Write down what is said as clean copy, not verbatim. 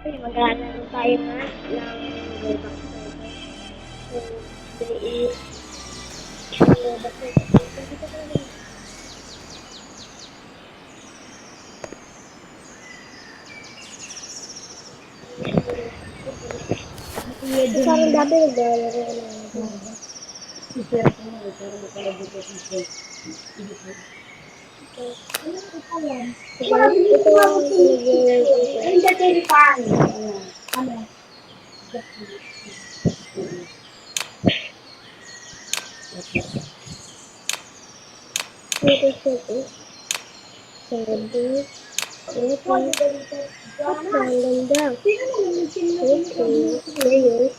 Maglalaro tayo nga ng Roblox server. So, today is Roblox server. So, parang dati naglalaro ng Sisira ko na pero makalabot ko sa ito ang entertain pan. Ano? Ang ganda. Okay, ngayon,